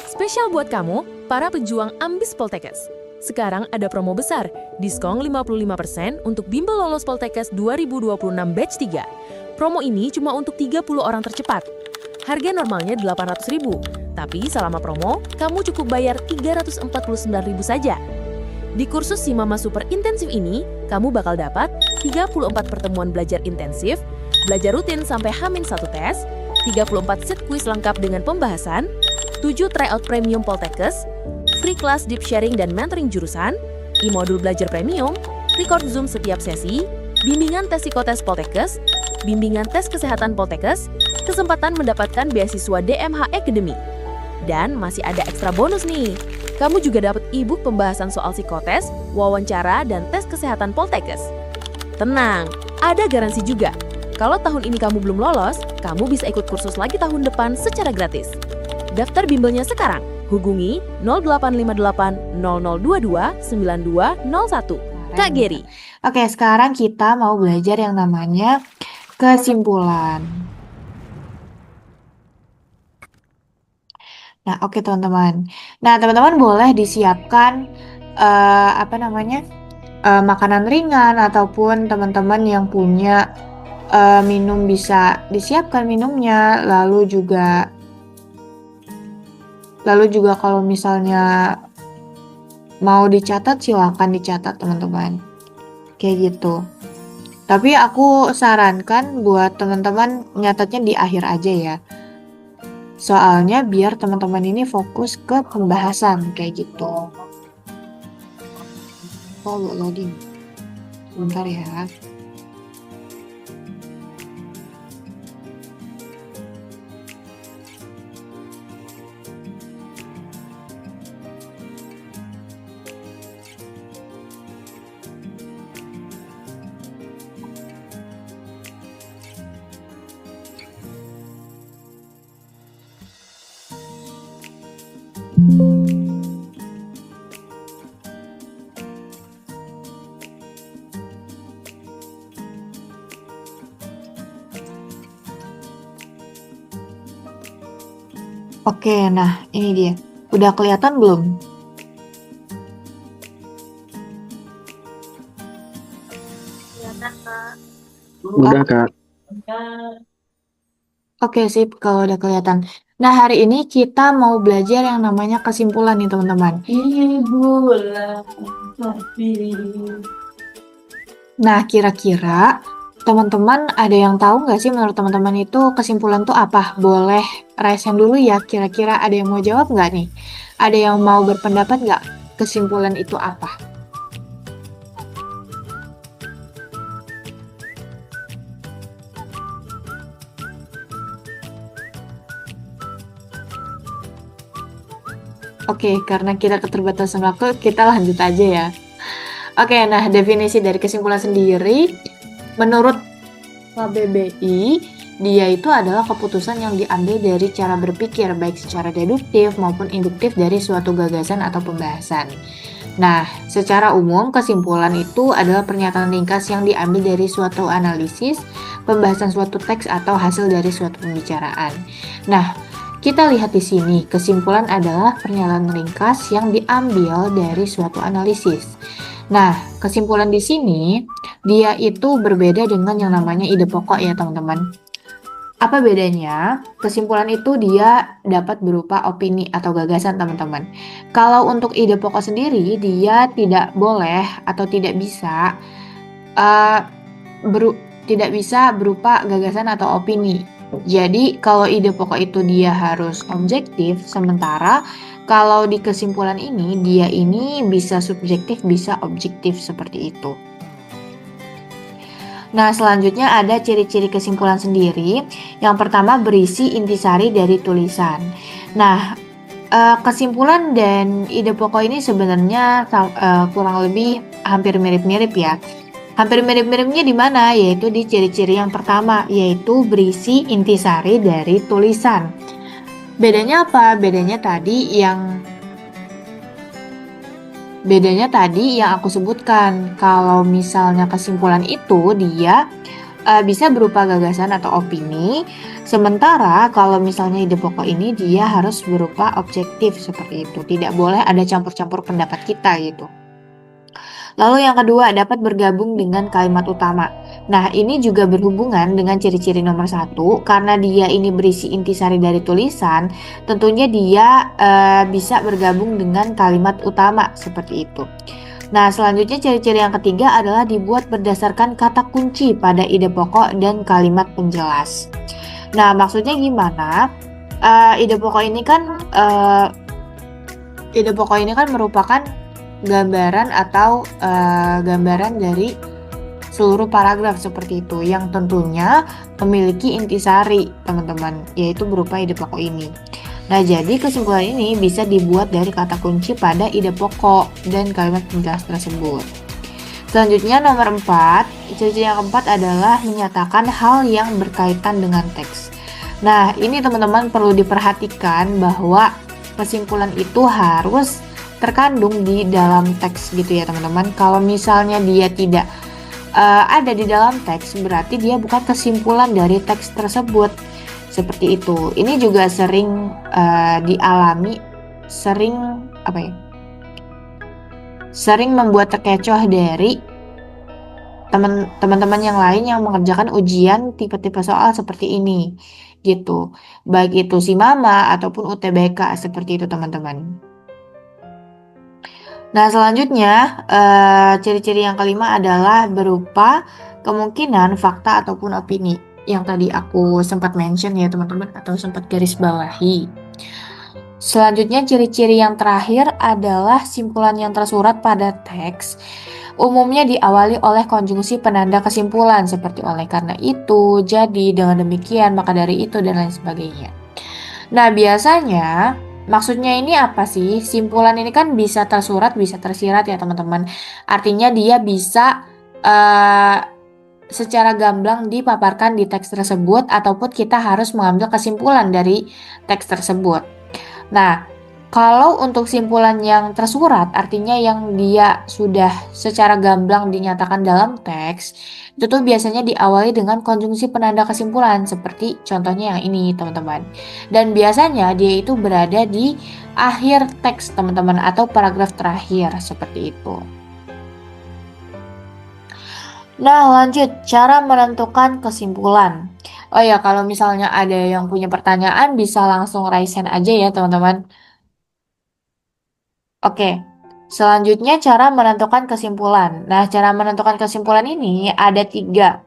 Spesial buat kamu, para pejuang ambis Poltekkes. Sekarang ada promo besar, diskon 55% untuk bimbel lolos Poltekkes 2026 batch 3. Promo ini cuma untuk 30 orang tercepat. Harga normalnya 800.000, tapi selama promo, kamu cukup bayar 349.000 saja. Di kursus Si Mama Super Intensif ini, kamu bakal dapat 34 pertemuan belajar intensif, belajar rutin sampai H-1 tes, 34 set quiz lengkap dengan pembahasan, 7 tryout premium Poltekkes, free class deep sharing dan mentoring jurusan, e-modul belajar premium, record Zoom setiap sesi, bimbingan tes psikotes Poltekkes, bimbingan tes kesehatan Poltekkes, kesempatan mendapatkan beasiswa DMH Academy. Dan masih ada ekstra bonus nih. Kamu juga dapat e-book pembahasan soal psikotes, wawancara, dan tes kesehatan Poltekkes. Tenang, ada garansi juga. Kalau tahun ini kamu belum lolos, kamu bisa ikut kursus lagi tahun depan secara gratis. Daftar bimbelnya sekarang. Hubungi 0858 0022 9201. Kak Geri. Oke, sekarang kita mau belajar yang namanya kesimpulan. Nah, oke teman-teman. Nah, teman-teman boleh disiapkan makanan ringan ataupun teman-teman yang punya minum bisa disiapkan minumnya. Lalu juga kalau misalnya mau dicatat silakan dicatat teman-teman. Kayak gitu. Tapi aku sarankan buat teman-teman nyatatnya di akhir aja ya. Soalnya biar teman-teman ini fokus ke pembahasan kayak gitu. Oh, loading. Sebentar ya. Oke, nah ini dia. Udah kelihatan belum? Kelihatan, Kak. Udah, Kak. Oke, sip kalau udah kelihatan. Nah, hari ini kita mau belajar yang namanya kesimpulan nih, teman-teman. Nah, kira-kira teman-teman ada yang tahu nggak sih menurut teman-teman itu kesimpulan tuh apa? Boleh raise hand dulu ya, kira-kira ada yang mau jawab nggak nih? Ada yang mau berpendapat nggak kesimpulan itu apa? Oke, karena kita keterbatasan waktu, kita lanjut aja ya. Oke, nah definisi dari kesimpulan sendiri, menurut KBBI, dia itu adalah keputusan yang diambil dari cara berpikir, baik secara deduktif maupun induktif dari suatu gagasan atau pembahasan. Nah, secara umum kesimpulan itu adalah pernyataan ringkas yang diambil dari suatu analisis, pembahasan suatu teks atau hasil dari suatu pembicaraan. Nah, kita lihat di sini, kesimpulan adalah pernyataan ringkas yang diambil dari suatu analisis. Nah, kesimpulan di sini, dia itu berbeda dengan yang namanya ide pokok ya teman-teman. Apa bedanya? Kesimpulan itu dia dapat berupa opini atau gagasan teman-teman. Kalau untuk ide pokok sendiri, dia tidak boleh atau tidak bisa berupa gagasan atau opini. Jadi kalau ide pokok itu dia harus objektif, sementara kalau di kesimpulan ini dia ini bisa subjektif, bisa objektif seperti itu. Nah, selanjutnya ada ciri-ciri kesimpulan sendiri. Yang pertama berisi intisari dari tulisan. Nah, kesimpulan dan ide pokok ini sebenarnya kurang lebih hampir mirip-mirip ya. Hampir mirip-miripnya di mana? Yaitu di ciri-ciri yang pertama, yaitu berisi intisari dari tulisan. Bedanya apa? Bedanya tadi yang aku sebutkan. Kalau misalnya kesimpulan itu dia bisa berupa gagasan atau opini. Sementara kalau misalnya ide pokok ini dia harus berupa objektif seperti itu. Tidak boleh ada campur-campur pendapat kita gitu. Lalu yang kedua, dapat bergabung dengan kalimat utama. Nah, ini juga berhubungan dengan ciri-ciri nomor 1, karena dia ini berisi intisari dari tulisan, tentunya dia bisa bergabung dengan kalimat utama seperti itu. Nah, selanjutnya ciri-ciri yang ketiga adalah dibuat berdasarkan kata kunci pada ide pokok dan kalimat penjelas. Nah, maksudnya gimana? Ide pokok ini kan merupakan gambaran atau gambaran dari seluruh paragraf seperti itu, yang tentunya memiliki intisari, teman-teman, yaitu berupa ide pokok ini. Nah, jadi kesimpulan ini bisa dibuat dari kata kunci pada ide pokok dan kalimat penjelas tersebut. Selanjutnya nomor 4, ciri yang keempat adalah menyatakan hal yang berkaitan dengan teks. Nah, ini teman-teman perlu diperhatikan bahwa kesimpulan itu harus terkandung di dalam teks gitu ya teman-teman. Kalau misalnya dia tidak ada di dalam teks, berarti dia bukan kesimpulan dari teks tersebut. Seperti itu. Ini juga sering dialami, sering membuat terkecoh dari teman-teman yang lain yang mengerjakan ujian tipe-tipe soal seperti ini gitu. Baik itu SIMAMA ataupun UTBK seperti itu teman-teman. Nah, selanjutnya ciri-ciri yang kelima adalah berupa kemungkinan fakta ataupun opini, yang tadi aku sempat mention ya teman-teman, atau sempat garis bawahi. Selanjutnya ciri-ciri yang terakhir adalah simpulan yang tersurat pada teks umumnya diawali oleh konjungsi penanda kesimpulan seperti oleh karena itu, jadi, dengan demikian, maka dari itu, dan lain sebagainya. Nah, biasanya maksudnya ini apa sih? Simpulan ini kan bisa tersurat, bisa tersirat ya teman-teman. Artinya dia bisa secara gamblang dipaparkan di teks tersebut, ataupun kita harus mengambil kesimpulan dari teks tersebut. Nah, kalau untuk simpulan yang tersurat, artinya yang dia sudah secara gamblang dinyatakan dalam teks, itu tuh biasanya diawali dengan konjungsi penanda kesimpulan, seperti contohnya yang ini teman-teman. Dan biasanya dia itu berada di akhir teks teman-teman, atau paragraf terakhir seperti itu. Nah, lanjut, cara menentukan kesimpulan. Oh ya, kalau misalnya ada yang punya pertanyaan bisa langsung raise hand aja ya teman-teman. Oke, selanjutnya cara menentukan kesimpulan. Nah, cara menentukan kesimpulan ini ada 3.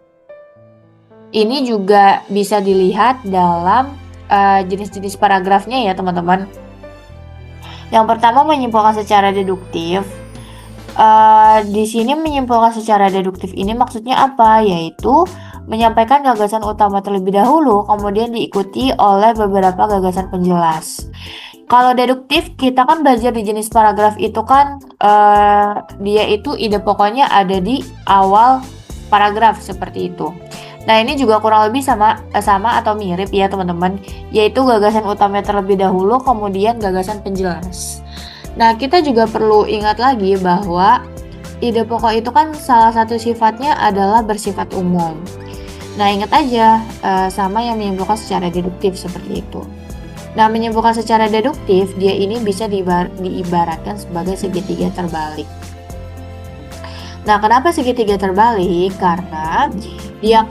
Ini juga bisa dilihat dalam jenis-jenis paragrafnya ya teman-teman. Yang pertama, menyimpulkan secara deduktif. Di sini menyimpulkan secara deduktif ini maksudnya apa? Yaitu menyampaikan gagasan utama terlebih dahulu, kemudian diikuti oleh beberapa gagasan penjelas. Kalau deduktif, kita kan belajar di jenis paragraf itu kan dia itu ide pokoknya ada di awal paragraf seperti itu. Nah, ini juga kurang lebih sama atau mirip ya teman-teman, yaitu gagasan utama terlebih dahulu, kemudian gagasan penjelas. Nah, kita juga perlu ingat lagi bahwa ide pokok itu kan salah satu sifatnya adalah bersifat umum. Nah, ingat aja sama yang menyimpulkan secara deduktif seperti itu. Nah, menyimpulkan secara deduktif, dia ini bisa diibaratkan sebagai segitiga terbalik. Nah, kenapa segitiga terbalik? Karena dia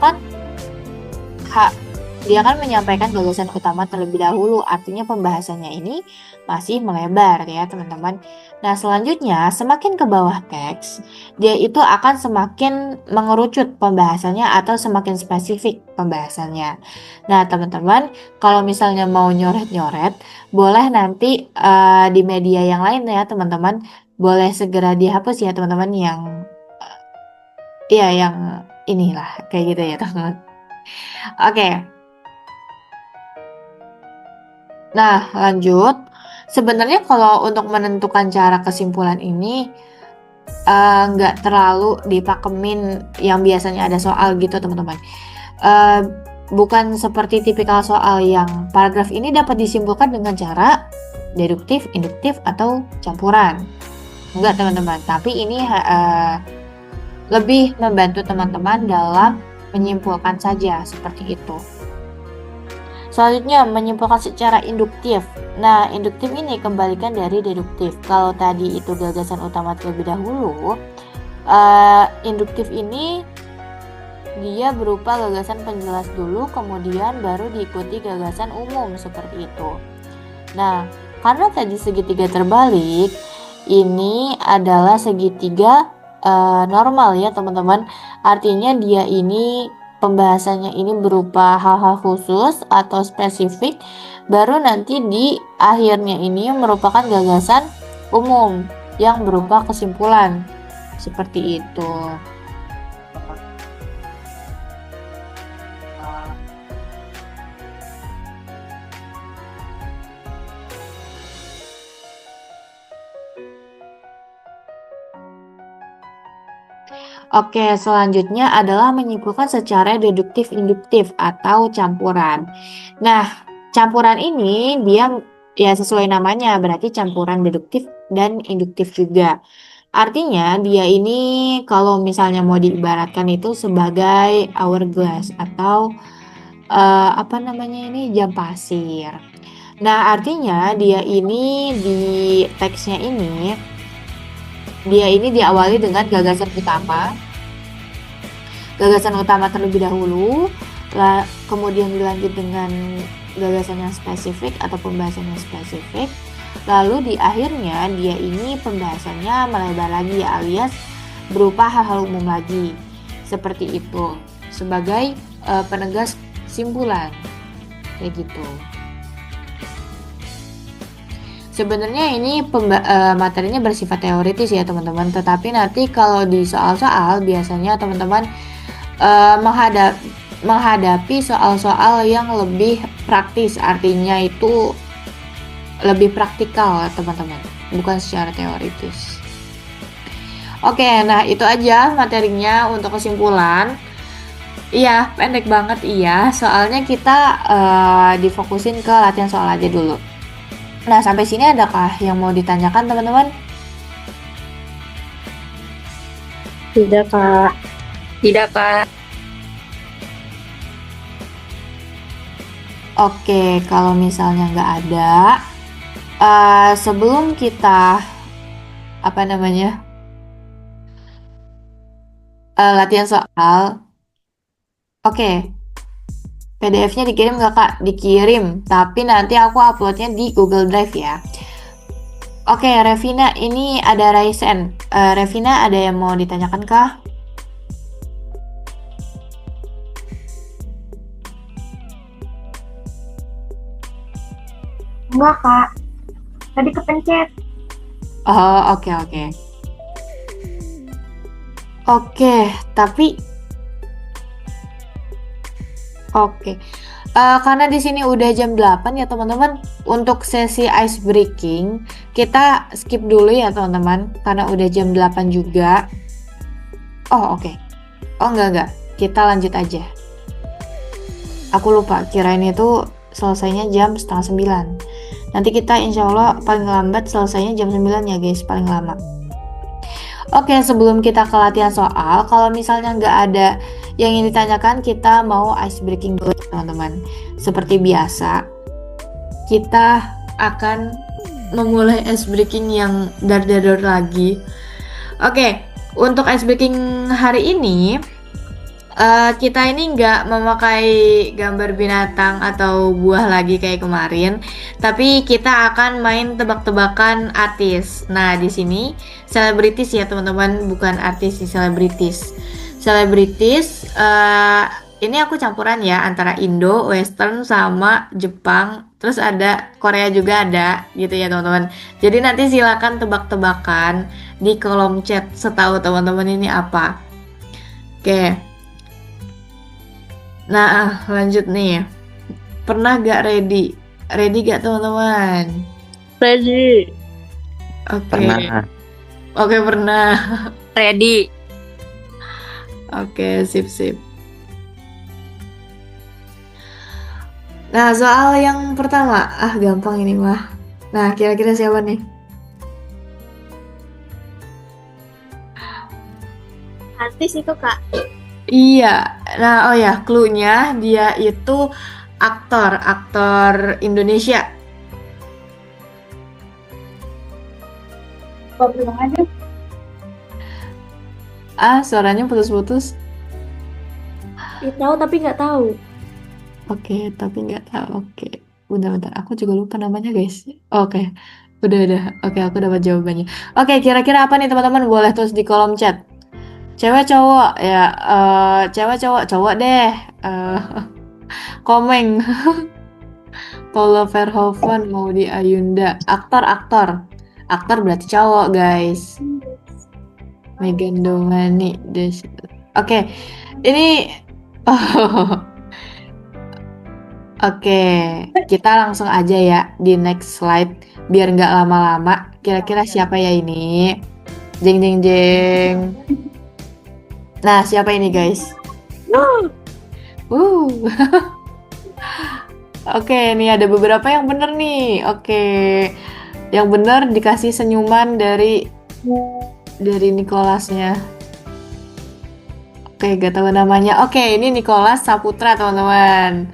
kan menyampaikan gagasan utama terlebih dahulu, artinya pembahasannya ini masih melebar ya teman-teman. Nah, selanjutnya semakin ke bawah teks, dia itu akan semakin mengerucut pembahasannya atau semakin spesifik pembahasannya. Nah, teman-teman, kalau misalnya mau nyoret-nyoret, boleh nanti di media yang lain ya teman-teman, boleh segera dihapus ya teman-teman, yang yang inilah kayak gitu ya teman-teman. Oke. Nah, lanjut. Sebenarnya kalau untuk menentukan cara kesimpulan ini nggak terlalu dipakemin yang biasanya ada soal gitu teman-teman. Bukan seperti tipikal soal yang paragraf ini dapat disimpulkan dengan cara deduktif, induktif, atau campuran. Enggak teman-teman, tapi ini lebih membantu teman-teman dalam menyimpulkan saja seperti itu. Selanjutnya, menyimpulkan secara induktif. Nah, induktif ini kembalikan dari deduktif. Kalau tadi itu gagasan utama terlebih dahulu, induktif ini dia berupa gagasan penjelas dulu, kemudian baru diikuti gagasan umum seperti itu. Nah, karena tadi segitiga terbalik, ini adalah segitiga normal ya teman-teman. Artinya dia ini pembahasannya ini berupa hal-hal khusus atau spesifik, baru nanti di akhirnya ini merupakan gagasan umum yang berupa kesimpulan seperti itu. Oke, selanjutnya adalah menyimpulkan secara deduktif-induktif atau campuran. Nah, campuran ini dia ya sesuai namanya, berarti campuran deduktif dan induktif juga. Artinya dia ini kalau misalnya mau diibaratkan itu sebagai hourglass atau apa namanya ini jam pasir. Nah, artinya dia ini di teksnya ini dia ini diawali dengan gagasan utama terlebih dahulu, kemudian dilanjut dengan gagasan yang spesifik atau pembahasan yang spesifik, lalu di akhirnya dia ini pembahasannya melebar lagi ya, alias berupa hal-hal umum lagi seperti itu sebagai penegas simpulan kayak gitu. Sebenarnya ini materinya bersifat teoritis ya teman-teman, tetapi nanti kalau di soal-soal biasanya teman-teman menghadapi soal-soal yang lebih praktis, artinya itu lebih praktikal teman-teman, bukan secara teoritis. Oke, nah itu aja materinya untuk kesimpulan. Iya, pendek banget iya, soalnya kita difokusin ke latihan soal aja dulu. Nah, sampai sini adakah yang mau ditanyakan teman-teman? Tidak, Kak. Tidak, Kak. Oke, kalau misalnya nggak ada, sebelum kita latihan soal, oke, PDF-nya dikirim nggak Kak? Dikirim, tapi nanti aku uploadnya di Google Drive ya. Oke, Revina, ini ada Raisen. Revina, ada yang mau ditanyakan Kak? Enggak, Kak. Tadi kepencet. Oh, oke. Oke, tapi oke. Karena di sini udah jam 8 ya teman-teman, untuk sesi ice breaking kita skip dulu ya teman-teman, karena udah jam 8 juga. Oh, oke. Oh, enggak. Kita lanjut aja. Aku lupa, kirain itu selesainya jam setengah 9. Nanti kita insya Allah paling lambat selesainya jam 9 ya guys, paling lama. Oke, sebelum kita ke latihan soal, kalau misalnya nggak ada yang ingin ditanyakan, kita mau ice breaking dulu teman-teman. Seperti biasa, kita akan memulai ice breaking yang dar-dar lagi. Oke, untuk ice breaking hari ini, kita ini nggak memakai gambar binatang atau buah lagi kayak kemarin, tapi kita akan main tebak-tebakan artis. Nah, di sini selebritis ya teman-teman, bukan artis sih, selebritis. Ini aku campuran ya antara Indo, Western sama Jepang, terus ada Korea juga ada gitu ya teman-teman. Jadi nanti silakan tebak-tebakan di kolom chat setahu teman-teman ini apa. Oke. Nah, lanjut nih. Pernah gak ready? Ready gak teman-teman? Ready. Oke. Pernah. Oke, pernah. Ready. Oke, sip. Nah, soal yang pertama. Gampang ini mah. Nah, kira-kira siapa nih? Artis itu, Kak. Iya, Nah, oh ya, clue-nya dia itu aktor Indonesia. Kok bilang aja. Suaranya putus-putus. Tahu tapi nggak tahu. Oke, tapi nggak tahu. Oke, bentar-bentar. Aku juga lupa namanya, guys. Oke, udah. Oke, aku dapat jawabannya. Oke, kira-kira apa nih teman-teman? Boleh tulis di kolom chat. Cewek cowok ya, cewek cowok deh. Eh, Komeng. Paula Verhoeven, Maudy Ayunda. Aktor berarti cowok, guys. Megan Domani. Oke, ini. Oke, kita langsung aja ya di next slide biar nggak lama-lama. Kira-kira siapa ya ini? Jeng jeng jeng. Nah, siapa ini guys? Uh. Oke, nih ada beberapa yang bener nih. Oke, yang bener dikasih senyuman dari Nicholasnya. Oke, gak tahu namanya. Oke, ini Nicholas Saputra teman-teman.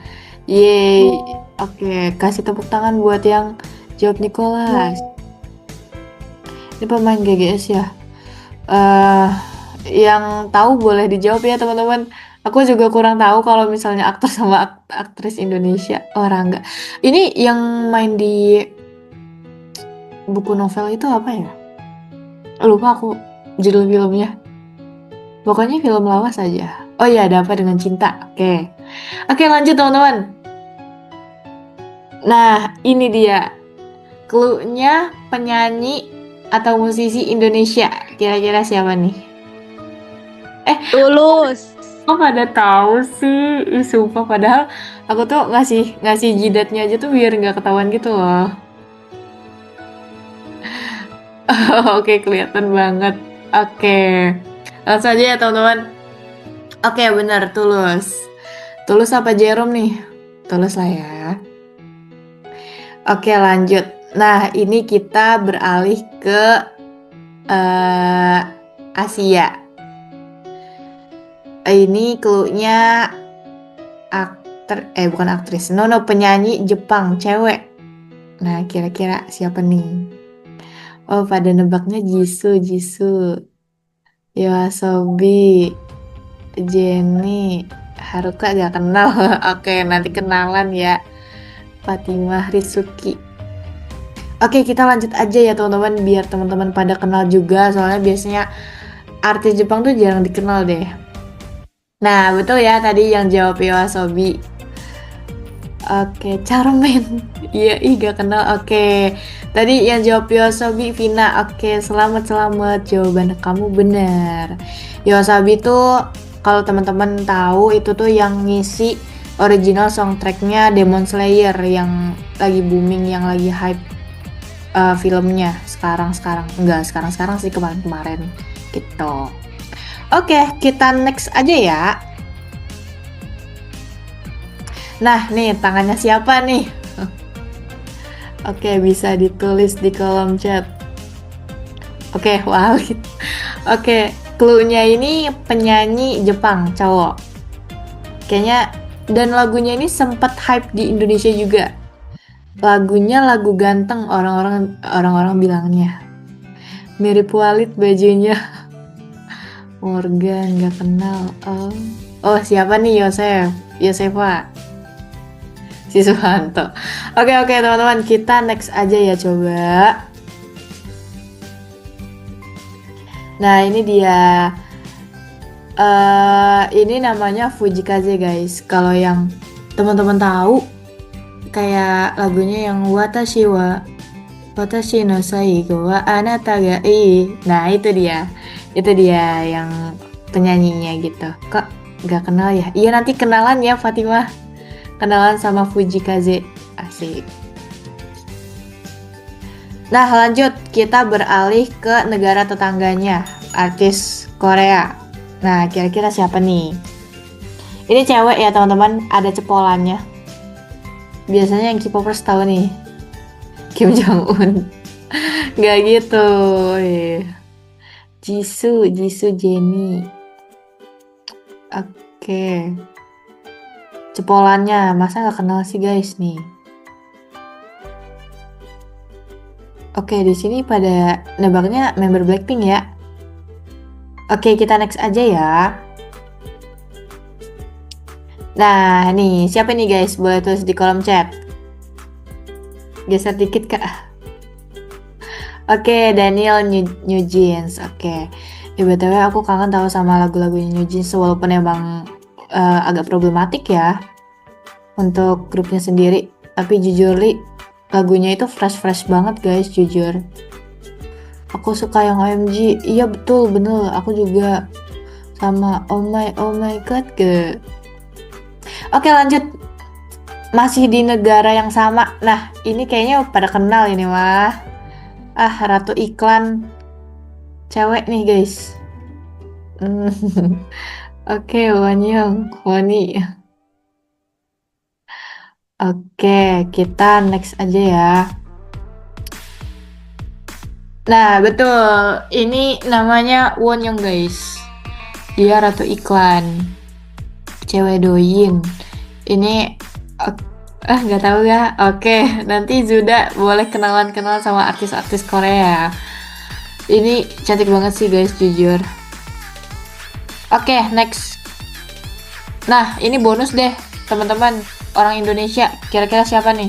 Yeay. Oke, kasih tepuk tangan buat yang jawab Nicholas. Ini pemain GGS ya. Yang tahu boleh dijawab ya teman-teman. Aku juga kurang tahu kalau misalnya aktor sama aktris Indonesia. Oh, Rangga. Ini yang main di buku novel itu apa ya? Lupa aku judul filmnya. Pokoknya film lawas aja. Oh iya, ada apa dengan cinta? Oke. Oke, lanjut teman-teman. Nah, ini dia. Clue-nya penyanyi atau musisi Indonesia. Kira-kira siapa nih? Tulus. Kok pada tahu sih? Ih, sumpah padahal aku tuh ngasih jidatnya aja tuh biar nggak ketahuan gitu loh. Oke, kelihatan banget. Oke. Langsung aja ya teman-teman. Oke, benar, Tulus. Tulus apa Jerome nih? Tulus lah ya. Oke, lanjut. Nah, ini kita beralih ke Asia. Ini clue-nya bukan aktris. No, penyanyi Jepang, cewek. Nah, kira-kira siapa nih? Oh, pada nebaknya Jisoo. Yoasobi, Jenny, Haruka gak kenal. Oke, nanti kenalan ya. Fatimah Risuki. Oke, kita lanjut aja ya teman-teman biar teman-teman pada kenal juga. Soalnya biasanya artis Jepang tuh jarang dikenal deh. Nah, betul ya tadi yang jawab Yoasobi. Oke, Charmaine. Iya, gak kenal. Oke. Tadi yang jawab Yoasobi Vina. Oke, selamat. Jawaban kamu benar. Yoasobi tuh kalau teman-teman tahu itu tuh yang ngisi original soundtracknya Demon Slayer yang lagi booming, yang lagi hype filmnya sekarang sih kemarin gitu. Oke, kita next aja ya. Nah, nih tangannya siapa nih? Oke, bisa ditulis di kolom chat. Oke, wow. Oke, clue-nya ini penyanyi Jepang, cowok. Kayaknya dan lagunya ini sempat hype di Indonesia juga. Lagunya lagu ganteng orang-orang bilangnya. Mirip Walid bajunya. Morgan gak kenal. Oh siapa nih Yosefa si Suhanto. Oke teman-teman, kita next aja ya coba. Nah ini dia. Ini namanya Fujikaze guys. Kalau yang teman-teman tahu kayak lagunya yang Watashi no Saigo wa Anata ga ii. Nah itu dia yang penyanyinya gitu. Kok gak kenal ya? Iya nanti kenalan ya Fatimah. Kenalan sama Fujikaze. Asik. Nah lanjut, kita beralih ke negara tetangganya, artis Korea. Nah kira-kira siapa nih? Ini cewek ya teman-teman, ada cepolannya. Biasanya yang K-popers tahu nih, Kim Jong Un. Gak gitu. Jisoo Jennie. Oke. Cepolannya, masa nggak kenal sih guys nih? Oke, di sini pada nebaknya member Blackpink ya. Oke, kita next aja ya. Nah, nih, siapa nih guys? Boleh tulis di kolom chat. Geser dikit, Kak. Oke, Daniel New Jeans. Oke. BTW aku kangen tahu sama lagu-lagunya New Jeans walaupun emang agak problematik ya untuk grupnya sendiri. Tapi jujur li, lagunya itu fresh banget guys, jujur. Aku suka yang OMG. Iya betul, bener. Aku juga sama oh my god ke. Oke, lanjut. Masih di negara yang sama. Nah, ini kayaknya pada kenal ini mah. Ah, ratu iklan cewek nih guys. Oke, Wani. Oke, kita next aja ya. Nah, betul. Ini namanya Wonyoung guys. Dia ratu iklan. Cewek doyin. Ini nggak tahu ya. Oke, nanti Zuda boleh kenalan sama artis-artis Korea. Ini cantik banget sih guys, jujur. Oke, next. Nah, ini bonus deh, teman-teman. Orang Indonesia, kira-kira siapa nih?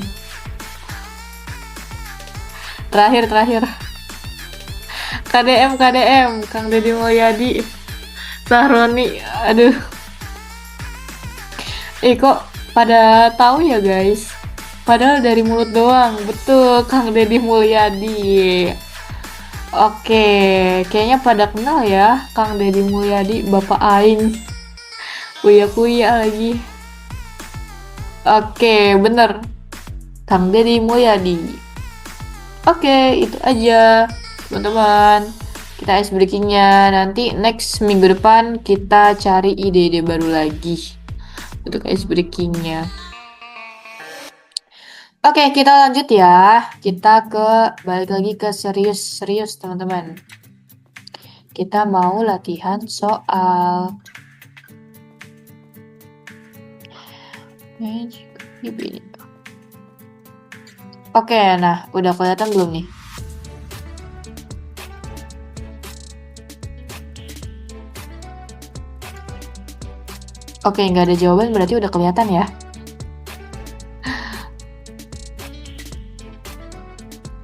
Terakhir. KDM, Kang Deddy Mulyadi, Sahroni. Aduh. Kok pada tahu ya guys? Padahal dari mulut doang. Betul, Kang Deddy Mulyadi. Oke, kayaknya pada kenal ya Kang Deddy Mulyadi, Bapak Aing. Kuya lagi. Oke, bener. Kang Deddy Mulyadi. Oke, itu aja teman-teman. Kita ice breakingnya. Nanti next minggu depan kita cari ide-ide baru lagi untuk ice breakingnya. Oke, kita lanjut ya. Kita balik lagi ke serius teman-teman. Kita mau latihan soal Oke, nah udah kelihatan belum nih? Oke, nggak ada jawaban berarti udah kelihatan ya.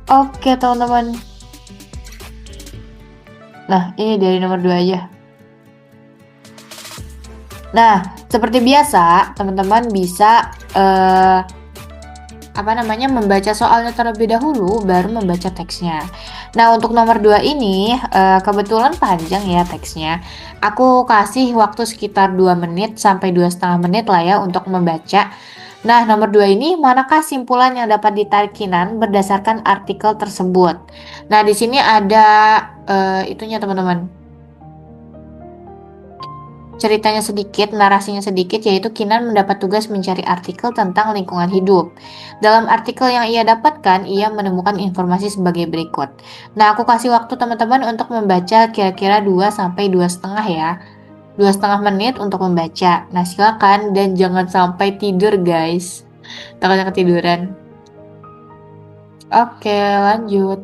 Oke, teman-teman. Nah, ini dari nomor 2 aja. Nah, seperti biasa, teman-teman bisa membaca soalnya terlebih dahulu, baru membaca teksnya. Nah, untuk nomor 2 ini, kebetulan panjang ya teksnya. Aku kasih waktu sekitar 2 menit sampai 2,5 menit lah ya untuk membaca. Nah, nomor 2 ini, manakah simpulan yang dapat ditarik Kinan berdasarkan artikel tersebut? Nah, di sini ada itunya teman-teman. Ceritanya sedikit, narasinya sedikit, yaitu Kinan mendapat tugas mencari artikel tentang lingkungan hidup. Dalam artikel yang ia dapatkan, ia menemukan informasi sebagai berikut. Nah, aku kasih waktu teman-teman untuk membaca kira-kira 2 sampai 2,5 ya. 2,5 menit untuk membaca. Nah, silakan dan jangan sampai tidur, guys. Takutnya ketiduran. Oke, lanjut.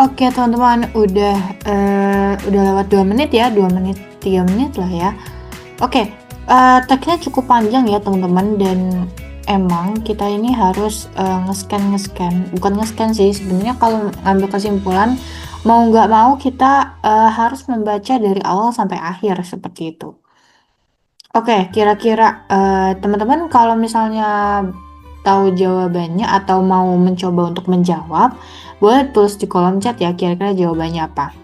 Oke teman-teman, udah lewat 2 menit ya, 2 menit, 3 menit lah ya. Oke, teksnya cukup panjang ya teman-teman, dan emang kita ini harus nge-scan, bukan nge-scan sih, sebenarnya kalau ngambil kesimpulan, mau nggak mau kita harus membaca dari awal sampai akhir seperti itu. Oke, kira-kira teman-teman kalau misalnya tahu jawabannya atau mau mencoba untuk menjawab, boleh tulis di kolom chat ya kira-kira jawabannya apa.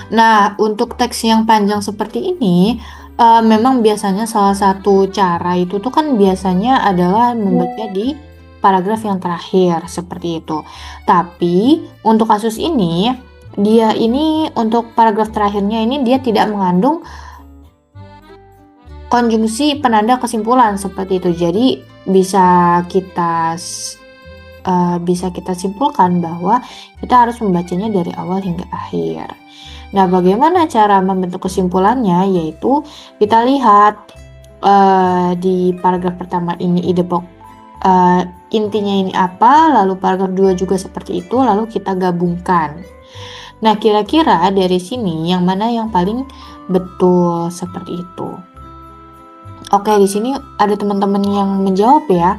Nah, untuk teks yang panjang seperti ini, memang biasanya salah satu cara itu tuh kan biasanya adalah membaca di paragraf yang terakhir seperti itu. Tapi untuk kasus ini, dia ini untuk paragraf terakhirnya ini dia tidak mengandung konjungsi penanda kesimpulan seperti itu. Jadi bisa kita simpulkan bahwa kita harus membacanya dari awal hingga akhir. Nah, bagaimana cara membentuk kesimpulannya? Yaitu kita lihat di paragraf pertama ini ide pokok intinya ini apa, lalu paragraf 2 juga seperti itu, lalu kita gabungkan. Nah, kira-kira dari sini yang mana yang paling betul seperti itu? Oke, di sini ada teman-teman yang menjawab ya.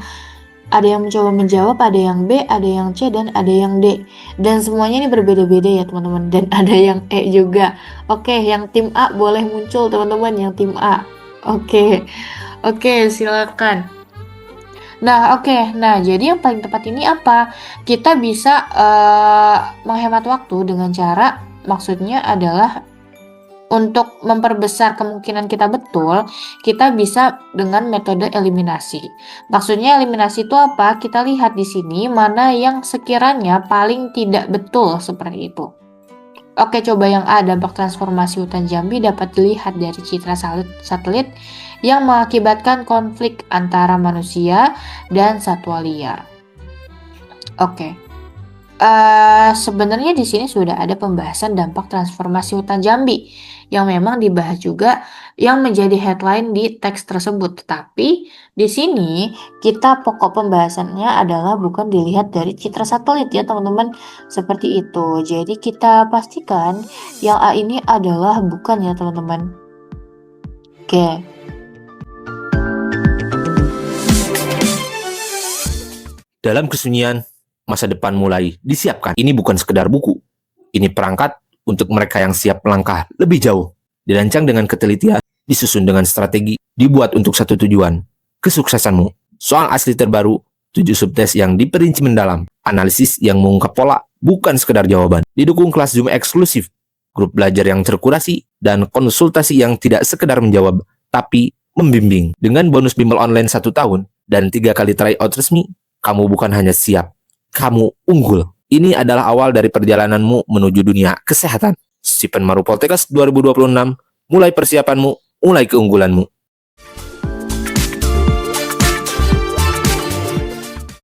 Ada yang mencoba menjawab, ada yang B, ada yang C, dan ada yang D. Dan semuanya ini berbeda-beda ya teman-teman. Dan ada yang E juga. Oke, yang tim A boleh muncul teman-teman, yang tim A. Oke, silakan. Nah, jadi yang paling tepat ini apa? Kita bisa menghemat waktu dengan cara, maksudnya adalah untuk memperbesar kemungkinan kita betul, kita bisa dengan metode eliminasi. Maksudnya eliminasi itu apa? Kita lihat di sini mana yang sekiranya paling tidak betul seperti itu. Oke, coba yang A, dampak transformasi hutan Jambi dapat dilihat dari citra satelit yang mengakibatkan konflik antara manusia dan satwa liar. Oke. Sebenarnya di sini sudah ada pembahasan dampak transformasi hutan Jambi yang memang dibahas juga yang menjadi headline di teks tersebut. Tetapi di sini kita pokok pembahasannya adalah bukan dilihat dari citra satelit ya teman-teman, seperti itu. Jadi kita pastikan yang A ini adalah bukan ya teman-teman. Oke. Dalam kesunyian, masa depan mulai disiapkan. Ini bukan sekedar buku. Ini perangkat untuk mereka yang siap melangkah lebih jauh. Dirancang dengan ketelitian, disusun dengan strategi, dibuat untuk satu tujuan, kesuksesanmu. Soal asli terbaru, 7 subtes yang diperinci mendalam, analisis yang mengungkap pola, bukan sekedar jawaban. Didukung kelas Zoom eksklusif, grup belajar yang terkurasi, dan konsultasi yang tidak sekedar menjawab, tapi membimbing. Dengan bonus bimbel online 1 tahun, dan 3 kali tryout resmi, kamu bukan hanya siap, kamu unggul. Ini adalah awal dari perjalananmu menuju dunia kesehatan. Stephen Marupoltekkes 2026, mulai persiapanmu, mulai keunggulanmu.